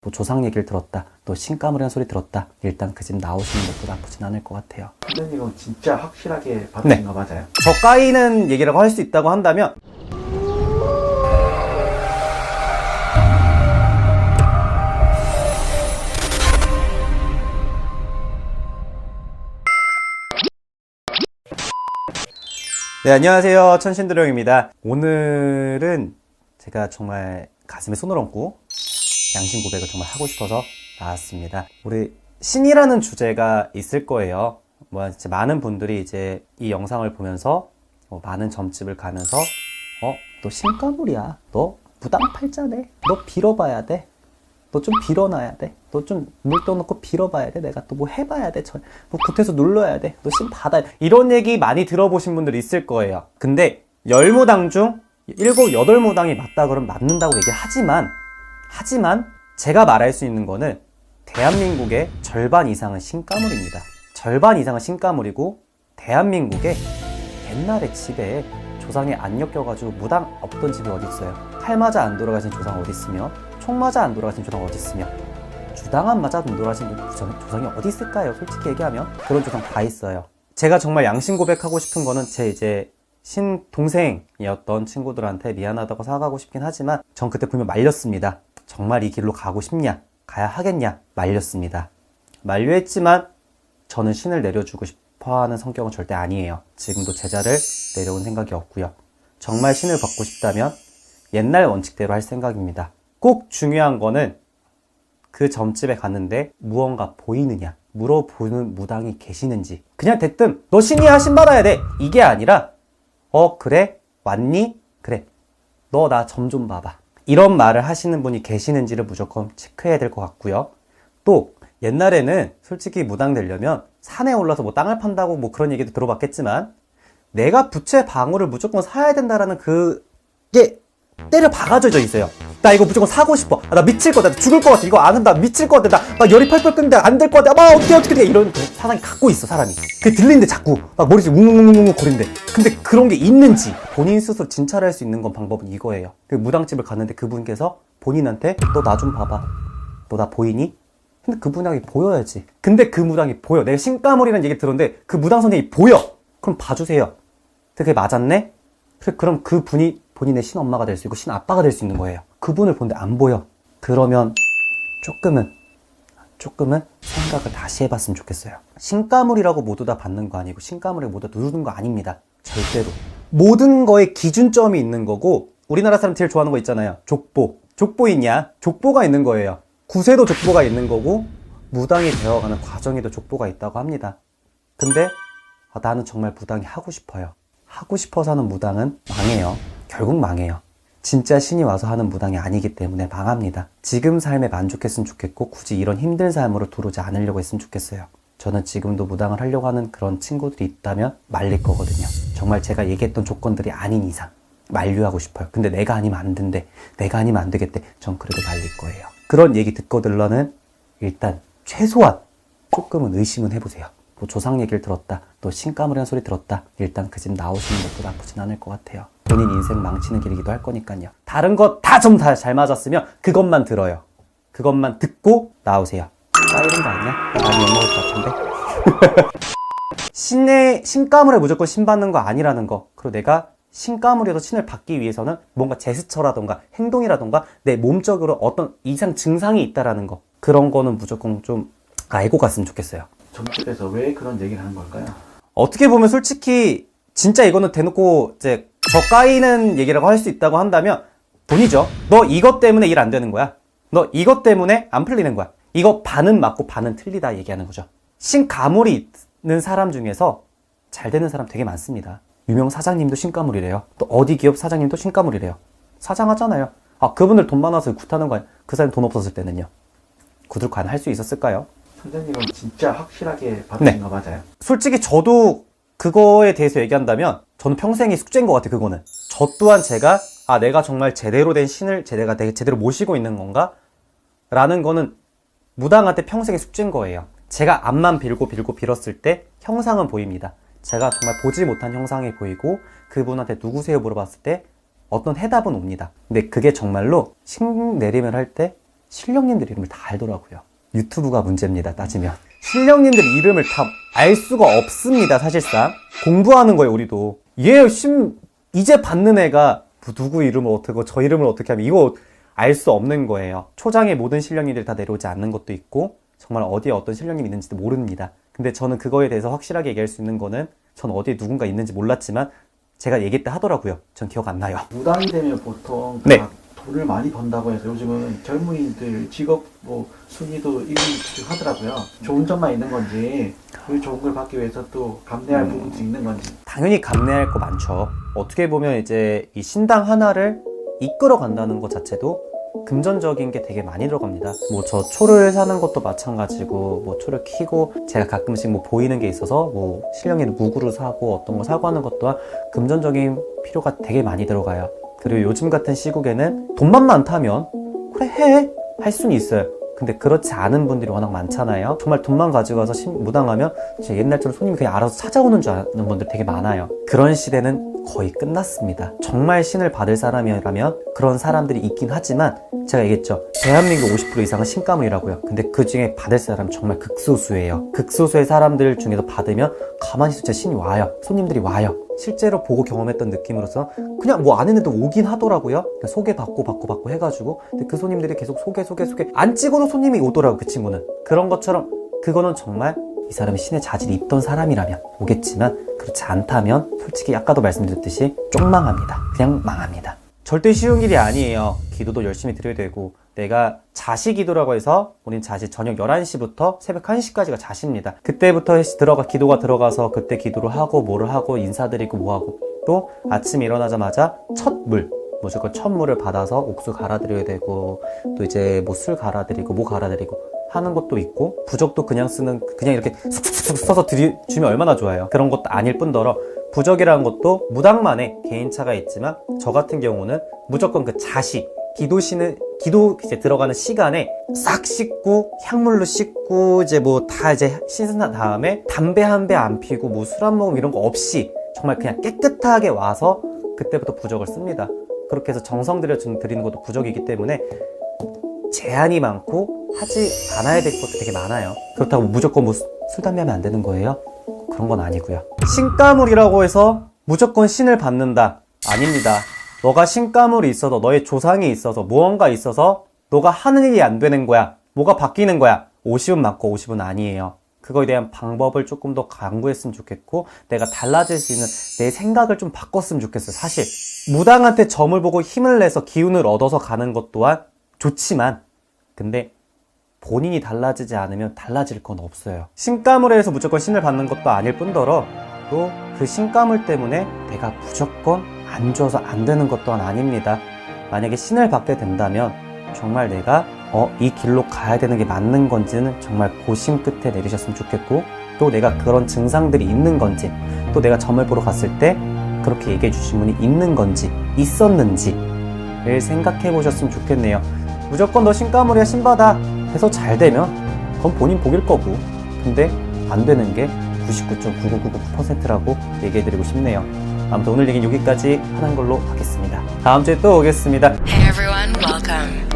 뭐 조상 얘기를 들었다, 또 신가물이라는 소리 들었다, 일단 그 집 나오시는 것도 나쁘진 않을 것 같아요. 선생님은 진짜 확실하게 받으신 거 맞아요? 저 까이는 얘기라고 할 수 있다고 한다면 네, 안녕하세요. 천신드령입니다. 오늘은 제가 정말 가슴에 손을 얹고 양심 고백을 정말 하고 싶어서 나왔습니다. 우리 신이라는 주제가 있을 거예요. 진짜 많은 분들이 이제 이 영상을 보면서 많은 점집을 가면서 너 신가물이야. 너 무당팔자네. 너 빌어봐야 돼. 너 좀 빌어놔야 돼. 너 좀 물 떠놓고 빌어봐야 돼. 내가 또 뭐 해봐야 돼. 뭐 굿해서 눌러야 돼. 너 신 받아야 돼. 이런 얘기 많이 들어보신 분들이 있을 거예요. 근데 10무당 중 7, 8무당이 맞다 그러면 맞는다고 얘기하지만 제가 말할 수 있는 거는 대한민국의 절반 이상은 신가물입니다. 절반 이상은 신가물이고 대한민국에 옛날에 집에 조상이 안 엮여가지고 무당 없던 집이 어디 있어요? 칼 맞아 안 돌아가신 조상 어디 있으며 총 맞아 안 돌아가신 조상 어디 있으며 주당 안 맞아 안 돌아가신 조상이 어디 있을까요? 솔직히 얘기하면 그런 조상 다 있어요. 제가 정말 양심 고백하고 싶은 거는 제 이제 신동생이었던 친구들한테 미안하다고 사과하고 싶긴 하지만 전 그때 분명 말렸습니다. 정말 이 길로 가고 싶냐? 가야 하겠냐? 말렸습니다. 만류했지만 저는 신을 내려주고 싶어하는 성격은 절대 아니에요. 지금도 제자를 내려온 생각이 없고요. 정말 신을 받고 싶다면 옛날 원칙대로 할 생각입니다. 꼭 중요한 거는 그 점집에 갔는데 무언가 보이느냐, 물어보는 무당이 계시는지. 그냥 대뜸 너 신이야, 신 받아야 돼, 이게 아니라 그래? 왔니? 그래, 너 나 점 좀 봐봐, 이런 말을 하시는 분이 계시는지를 무조건 체크해야 될 것 같고요. 또 옛날에는 솔직히 무당 되려면 산에 올라서 뭐 땅을 판다고 뭐 그런 얘기도 들어봤겠지만 내가 부채 방울을 무조건 사야 된다라는 그게 때려 박아져 있어요. 나 이거 무조건 사고 싶어. 나 미칠 것 같아. 나 죽을 것 같아. 이거 안 한다. 미칠 것 같아. 나 막 열이 펄펄 끓는데 안 될 것 같아. 막 어떻게 돼. 이런 사상이 갖고 있어, 사람이. 그게 들리는데 자꾸 막 머릿속에 웅웅웅웅 거리는데. 근데 그런 게 있는지 본인 스스로 진찰할 수 있는 건 방법은 이거예요. 그 무당집을 갔는데 그분께서 본인한테 너 나 좀 봐봐. 너 나 보이니? 근데 그 무당이 보여야지. 근데 그 무당이 보여. 내가 신가물이라는 얘기를 들었는데 그 무당 선생님이 보여. 그럼 봐주세요. 그게 맞았네? 그럼 그 분이 본인의 신엄마가 될 수 있고 신아빠가 될 수 있는 거예요. 그분을 보는데 안 보여. 그러면 조금은 생각을 다시 해봤으면 좋겠어요. 신가물이라고 모두 다 받는 거 아니고 신가물에 모두 다 누르는 거 아닙니다. 절대로. 모든 거에 기준점이 있는 거고, 우리나라 사람 제일 좋아하는 거 있잖아요. 족보 있냐? 족보가 있는 거예요. 구세도 족보가 있는 거고 무당이 되어가는 과정에도 족보가 있다고 합니다. 근데 나는 정말 무당이 하고 싶어요. 하고 싶어서 하는 무당은 망해요. 결국 망해요. 진짜 신이 와서 하는 무당이 아니기 때문에 망합니다. 지금 삶에 만족했으면 좋겠고 굳이 이런 힘든 삶으로 들어오지 않으려고 했으면 좋겠어요. 저는 지금도 무당을 하려고 하는 그런 친구들이 있다면 말릴 거거든요. 정말 제가 얘기했던 조건들이 아닌 이상 만류하고 싶어요. 근데 내가 아니면 안 된대, 내가 아니면 안 되겠대. 전 그래도 말릴 거예요. 그런 얘기 듣고들러는 일단 최소한 조금은 의심은 해보세요. 뭐 조상 얘기를 들었다, 또 신가물이라는 소리 들었다, 일단 그 집 나오시는 것도 나쁘진 않을 것 같아요. 본인 인생 망치는 길이기도 할 거니까요. 다른 거 다 좀 다 잘 맞았으면 그것만 들어요. 그것만 듣고 나오세요. 까이는 거 아니야? 나 많이 욕먹을 것 같은데? 신가물에 무조건 신 받는 거 아니라는 거. 그리고 내가 신가물에서 신을 받기 위해서는 뭔가 제스처라던가 행동이라던가 내 몸적으로 어떤 이상 증상이 있다라는 거, 그런 거는 무조건 좀 알고 갔으면 좋겠어요. 점집에서 왜 그런 얘기를 하는 걸까요? 어떻게 보면 솔직히 진짜 이거는 대놓고 이제 저 까이는 얘기라고 할 수 있다고 한다면 돈이죠. 너 이것 때문에 일 안 되는 거야. 너 이것 때문에 안 풀리는 거야. 이거 반은 맞고 반은 틀리다 얘기하는 거죠. 신가물이 있는 사람 중에서 잘 되는 사람 되게 많습니다. 유명 사장님도 신가물이래요. 또 어디 기업 사장님도 신가물이래요. 사장하잖아요. 그분들 돈 많아서 굿하는 거 아니야? 그 사람 돈 없었을 때는요. 굿을 과연 할 수 있었을까요? 선생님은 진짜 확실하게 받으신 거 맞아요? 솔직히 저도 그거에 대해서 얘기한다면 저는 평생의 숙제인 것 같아요. 그거는 저 또한 제가 내가 정말 제대로 된 신을 내가 제대로 모시고 있는 건가? 라는 거는 무당한테 평생의 숙제인 거예요. 제가 앞만 빌었을 때 형상은 보입니다. 제가 정말 보지 못한 형상이 보이고 그분한테 누구세요 물어봤을 때 어떤 해답은 옵니다. 근데 그게 정말로 신 내림을 할 때 신령님들 이름을 다 알더라고요. 유튜브가 문제입니다, 따지면. 신령님들 이름을 다 알 수가 없습니다, 사실상. 공부하는 거예요, 우리도. 이제 받는 애가 누구 이름을 어떻게 하고 저 이름을 어떻게 하면 이거 알 수 없는 거예요. 초장에 모든 신령님들 다 내려오지 않는 것도 있고 정말 어디에 어떤 신령님이 있는지도 모릅니다. 근데 저는 그거에 대해서 확실하게 얘기할 수 있는 거는 전 어디에 누군가 있는지 몰랐지만 제가 얘기 때 하더라고요. 전 기억 안 나요. 무당이 되면 보통 네. 다 돈을 많이 번다고 해서 요즘은 젊은이들 직업 순위도 1위 하더라고요. 좋은 점만 있는 건지 그 좋은 걸 받기 위해서 또 감내할 부분도 있는 건지. 당연히 감내할 거 많죠. 어떻게 보면 이제 이 신당 하나를 이끌어 간다는 것 자체도 금전적인 게 되게 많이 들어갑니다. 뭐 저 초를 사는 것도 마찬가지고 뭐 초를 키고 제가 가끔씩 뭐 보이는 게 있어서 뭐 신령이는 무구를 사고 어떤 거 사고 하는 것 또한 금전적인 필요가 되게 많이 들어가요. 그리고 요즘 같은 시국에는 돈만 많다면 그래 해! 할 수는 있어요. 근데 그렇지 않은 분들이 워낙 많잖아요. 정말 돈만 가지고 와서 무당하면 진짜 옛날처럼 손님이 그냥 알아서 찾아오는 줄 아는 분들 되게 많아요. 그런 시대는 거의 끝났습니다. 정말 신을 받을 사람이라면 그런 사람들이 있긴 하지만 제가 얘기했죠. 대한민국 50% 이상은 신가물이라고요. 근데 그 중에 받을 사람 정말 극소수예요. 극소수의 사람들 중에서 받으면 가만히 있으면 진짜 신이 와요. 손님들이 와요. 실제로 보고 경험했던 느낌으로서 그냥 뭐 안 했는데 오긴 하더라고요. 소개받고 해가지고 근데 그 손님들이 계속 소개 안 찍어도 손님이 오더라고. 그 친구는 그런 것처럼 그거는 정말 이 사람이 신의 자질이 있던 사람이라면 오겠지만 그렇지 않다면 솔직히 아까도 말씀드렸듯이 쪽망합니다. 그냥 망합니다. 절대 쉬운 일이 아니에요. 기도도 열심히 드려야 되고 내가 자시 기도라고 해서 우린 자시 저녁 11시부터 새벽 1시까지가 자시입니다. 그때부터 기도가 들어가서 그때 기도를 하고 뭐를 하고 인사드리고 뭐하고 또 아침에 일어나자마자 첫 물 무조건 첫 물을 받아서 옥수 갈아드려야 되고 또 이제 뭐 술 갈아드리고 뭐 갈아드리고 하는 것도 있고 부적도 그냥 이렇게 쑥쑥 써서 주면 얼마나 좋아요. 그런 것도 아닐 뿐더러 부적이라는 것도 무당만의 개인차가 있지만 저 같은 경우는 무조건 그 자시 기도 이제 들어가는 시간에 싹 씻고 향물로 씻고 이제 뭐 다 이제 씻은 다음에 담배 한 배 안 피고 뭐 술 한 모금 이런 거 없이 정말 그냥 깨끗하게 와서 그때부터 부적을 씁니다. 그렇게 해서 정성 들여 드리는 것도 부적이기 때문에 제한이 많고 하지 않아야 될 것도 되게 많아요. 그렇다고 무조건 뭐 술 담배 하면 안 되는 거예요? 그런 건 아니고요. 신가물이라고 해서 무조건 신을 받는다? 아닙니다. 너가 신가물이 있어서 너의 조상이 있어서 무언가 있어서 너가 하는 일이 안 되는 거야. 뭐가 바뀌는 거야. 50은 맞고 50은 아니에요. 그거에 대한 방법을 조금 더 강구했으면 좋겠고 내가 달라질 수 있는 내 생각을 좀 바꿨으면 좋겠어요. 사실 무당한테 점을 보고 힘을 내서 기운을 얻어서 가는 것 또한 좋지만 근데 본인이 달라지지 않으면 달라질 건 없어요. 신가물에서 무조건 신을 받는 것도 아닐 뿐더러 또 그 신가물 때문에 내가 무조건 안 줘서 안 되는 것 또한 아닙니다. 만약에 신을 받게 된다면 정말 내가 이 길로 가야 되는 게 맞는 건지는 정말 고심 끝에 내리셨으면 좋겠고 또 내가 그런 증상들이 있는 건지 또 내가 점을 보러 갔을 때 그렇게 얘기해 주신 분이 있는 건지 있었는지를 생각해 보셨으면 좋겠네요. 무조건 너 신가물이야 신받아 해서 잘 되면 그건 본인 복일 거고 근데 안 되는 게 99.9999%라고 얘기해 드리고 싶네요. 아무튼 오늘 얘기는 여기까지 하는 걸로 하겠습니다. 다음 주에 또 오겠습니다. Hey everyone, welcome.